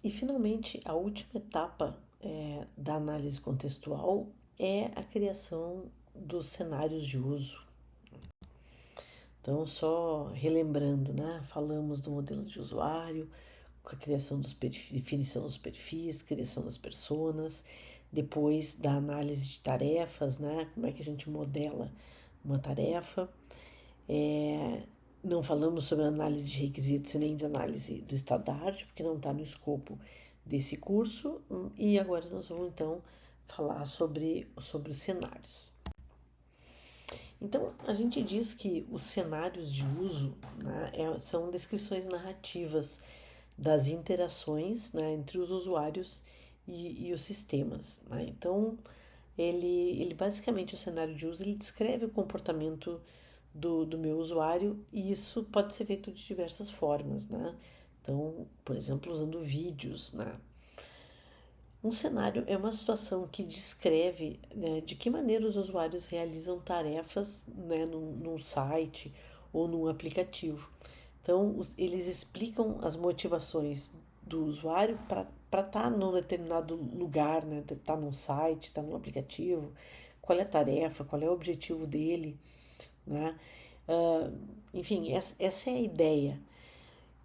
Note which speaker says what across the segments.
Speaker 1: E, finalmente, a última etapa da análise contextual é a criação dos cenários de uso. Então, só relembrando, né? Falamos do modelo de usuário, com a criação dos perfis, definição dos perfis, criação das personas, depois da análise de tarefas, né? Como é que a gente modela uma tarefa. Não falamos sobre análise de requisitos e nem de análise do estado da arte, porque não está no escopo desse curso. E agora nós vamos então falar sobre os cenários. Então, a gente diz que os cenários de uso, né, são descrições narrativas das interações, né, entre os usuários e os sistemas. Né? Então, ele basicamente, o cenário de uso, ele descreve o comportamento do meu usuário e isso pode ser feito de diversas formas. Né? Então, por exemplo, usando vídeos. Né? Um cenário é uma situação que descreve, né, de que maneira os usuários realizam tarefas, né, num site ou num aplicativo. Então, eles explicam as motivações do usuário para estar num determinado lugar, né, estar num site, estar num aplicativo, qual é a tarefa, qual é o objetivo dele, né? Uh, enfim, essa é a ideia.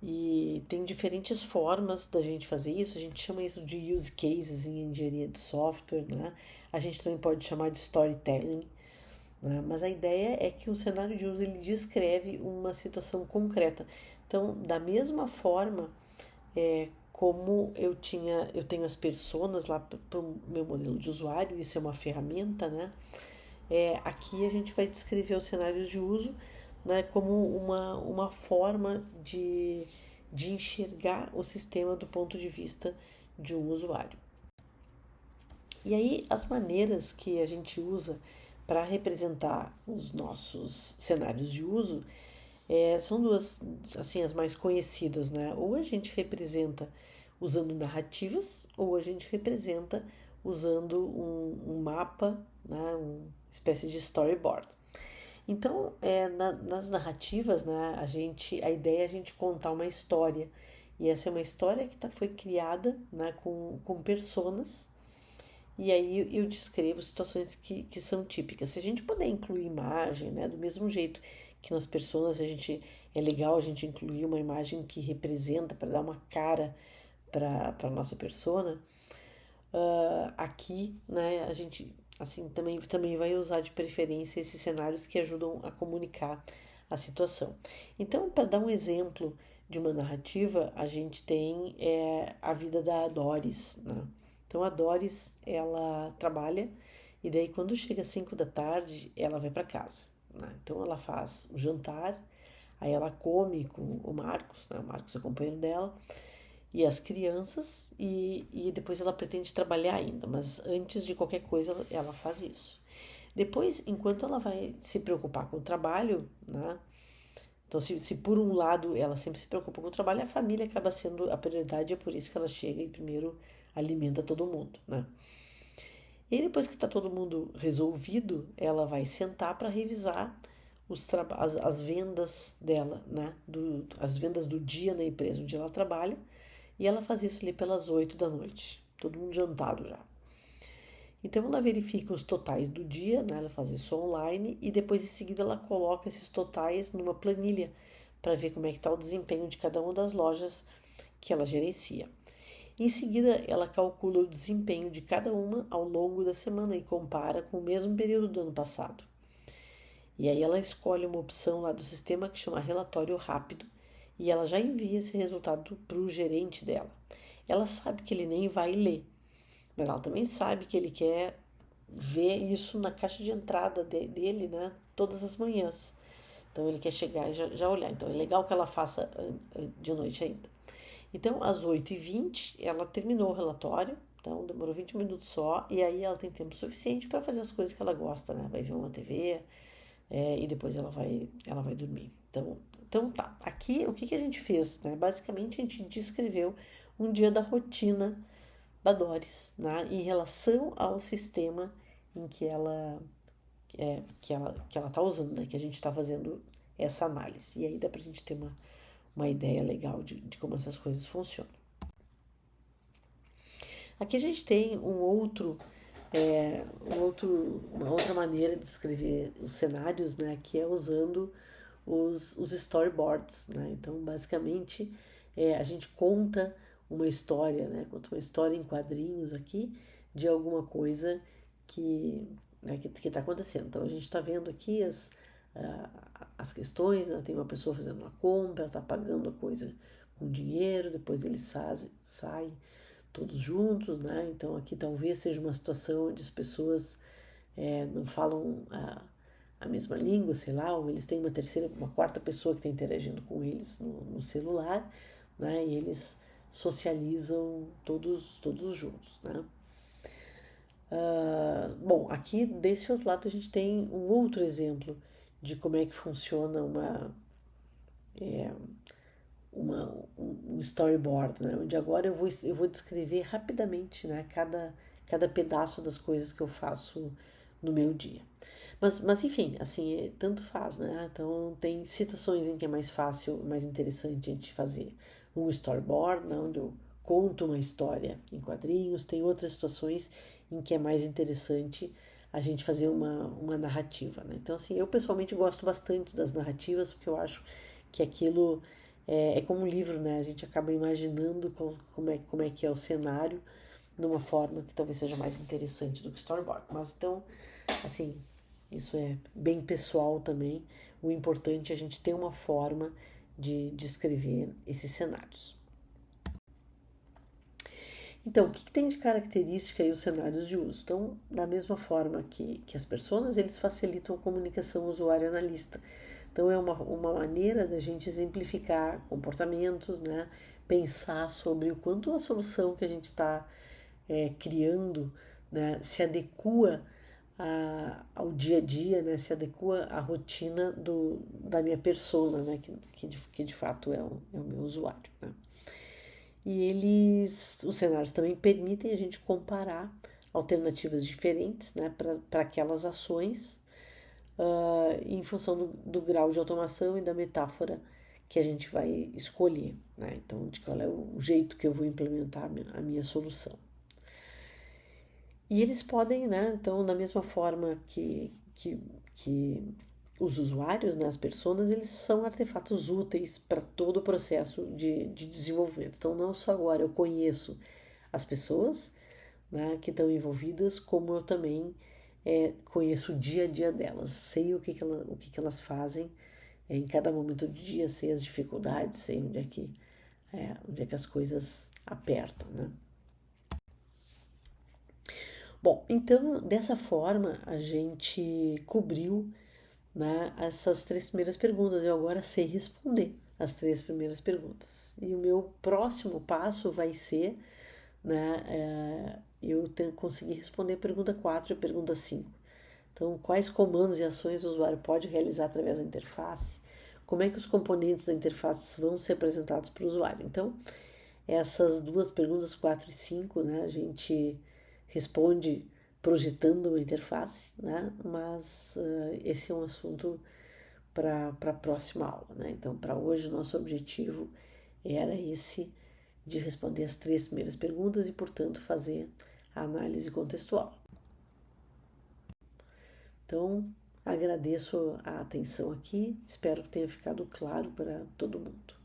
Speaker 1: E tem diferentes formas da gente fazer isso. A gente chama isso de use cases em engenharia de software, né? A gente também pode chamar de storytelling, né? Mas a ideia é que o cenário de uso ele descreve uma situação concreta. Então, da mesma forma, como eu tenho as personas lá para o meu modelo de usuário, isso é uma ferramenta, né? Aqui a gente vai descrever os cenários de uso, né, como uma forma de enxergar o sistema do ponto de vista de um usuário. E aí, as maneiras que a gente usa para representar os nossos cenários de uso são duas, assim, as mais conhecidas, né? Ou a gente representa usando narrativas, ou a gente representa usando um mapa, né? Uma espécie de storyboard. Então, nas narrativas, né, a ideia é a gente contar uma história. E essa é uma história que foi criada, né, com personas. E aí eu descrevo situações que são típicas. Se a gente puder incluir imagem, né, do mesmo jeito que nas personas é legal a gente incluir uma imagem que representa para dar uma cara para a nossa persona. Aqui, né, a gente assim também vai usar de preferência esses cenários que ajudam a comunicar a situação. Então, para dar um exemplo de uma narrativa, a gente tem a vida da Doris, né? Então, a Doris, ela trabalha e daí quando chega às 5 da tarde, ela vai para casa, né? Então, ela faz o jantar, aí ela come com o Marcos, né? O Marcos é o companheiro dela, e as crianças, e depois ela pretende trabalhar ainda, mas antes de qualquer coisa ela faz isso. Depois, enquanto ela vai se preocupar com o trabalho, né? Então, se por um lado ela sempre se preocupa com o trabalho, a família acaba sendo a prioridade, é por isso que ela chega e primeiro alimenta todo mundo, né? E depois que está todo mundo resolvido, ela vai sentar para revisar as vendas dela, né? As vendas do dia na empresa onde ela trabalha. E ela faz isso ali pelas 8 da noite, todo mundo jantado já. Então ela verifica os totais do dia, né? Ela faz isso online e depois em seguida ela coloca esses totais numa planilha para ver como é que está o desempenho de cada uma das lojas que ela gerencia. Em seguida, ela calcula o desempenho de cada uma ao longo da semana e compara com o mesmo período do ano passado. E aí ela escolhe uma opção lá do sistema que chama relatório rápido e ela já envia esse resultado para o gerente dela. Ela sabe que ele nem vai ler, mas ela também sabe que ele quer ver isso na caixa de entrada dele, né, todas as manhãs. Então ele quer chegar e já olhar. Então é legal que ela faça de noite ainda. Então, às 8h20, ela terminou o relatório. Então, demorou 20 minutos só. E aí ela tem tempo suficiente para fazer as coisas que ela gosta, né? Vai ver uma TV, e depois ela vai dormir. Então tá. Aqui, o que a gente fez, né? Basicamente, a gente descreveu um dia da rotina da Doris, né? Em relação ao sistema em que ela tá usando, né? Que a gente está fazendo essa análise. E aí dá pra gente ter uma ideia legal de como essas coisas funcionam. Aqui a gente tem uma outra maneira de escrever os cenários, né, que é usando os storyboards, né? Então, basicamente, a gente conta uma história, né? Conta uma história em quadrinhos aqui de alguma coisa que né, que está acontecendo. Então, a gente está vendo aqui as questões, né? Tem uma pessoa fazendo uma compra, ela está pagando a coisa com dinheiro, depois eles saem todos juntos, né? Então, aqui talvez seja uma situação onde as pessoas não falam a mesma língua, sei lá, ou eles têm uma quarta pessoa que está interagindo com eles no celular, né? E eles socializam todos juntos, né? Bom, aqui desse outro lado a gente tem um outro exemplo de como é que funciona um storyboard, né? Onde agora eu vou descrever rapidamente, né? Cada pedaço das coisas que eu faço no meu dia. Mas enfim, assim, tanto faz, né? Então, tem situações em que é mais fácil, mais interessante a gente fazer um storyboard, né? Onde eu conto uma história em quadrinhos. Tem outras situações em que é mais interessante a gente fazer uma narrativa, né? Então, assim, eu pessoalmente gosto bastante das narrativas, porque eu acho que aquilo é como um livro, né? A gente acaba imaginando como é que é o cenário de uma forma que talvez seja mais interessante do que storyboard. Mas então, assim, isso é bem pessoal também. O importante é a gente ter uma forma de descrever esses cenários. Então, o que tem de característica aí os cenários de uso? Então, da mesma forma que as pessoas, eles facilitam a comunicação usuário-analista. Então, é uma maneira da gente exemplificar comportamentos, né? Pensar sobre o quanto a solução que a gente está criando, né, se adequa ao dia a dia, né, se adequa à rotina da minha persona, né, que de fato é o meu usuário. Né. E os cenários também permitem a gente comparar alternativas diferentes, né, para aquelas ações, em função do grau de automação e da metáfora que a gente vai escolher, né? Então, de qual é o jeito que eu vou implementar a minha solução. E eles podem, né, então, da mesma forma que os usuários, né, as pessoas, eles são artefatos úteis para todo o processo de desenvolvimento. Então, não só agora eu conheço as pessoas, né, que estão envolvidas, como eu também conheço o dia a dia delas, sei o que elas fazem em cada momento do dia, sei as dificuldades, sei onde é que as coisas apertam, né? Bom, então dessa forma a gente cobriu, né, essas três primeiras perguntas. Eu agora sei responder as três primeiras perguntas. E o meu próximo passo vai ser, né, eu conseguir responder a pergunta 4 e a pergunta 5. Então, quais comandos e ações o usuário pode realizar através da interface? Como é que os componentes da interface vão ser apresentados para o usuário? Então, essas duas perguntas, 4 e 5, né, a gente responde projetando uma interface, né, mas esse é um assunto para a próxima aula. Né? Então, para hoje, o nosso objetivo era esse, de responder as três primeiras perguntas e, portanto, fazer a análise contextual. Então, agradeço a atenção aqui, espero que tenha ficado claro para todo mundo.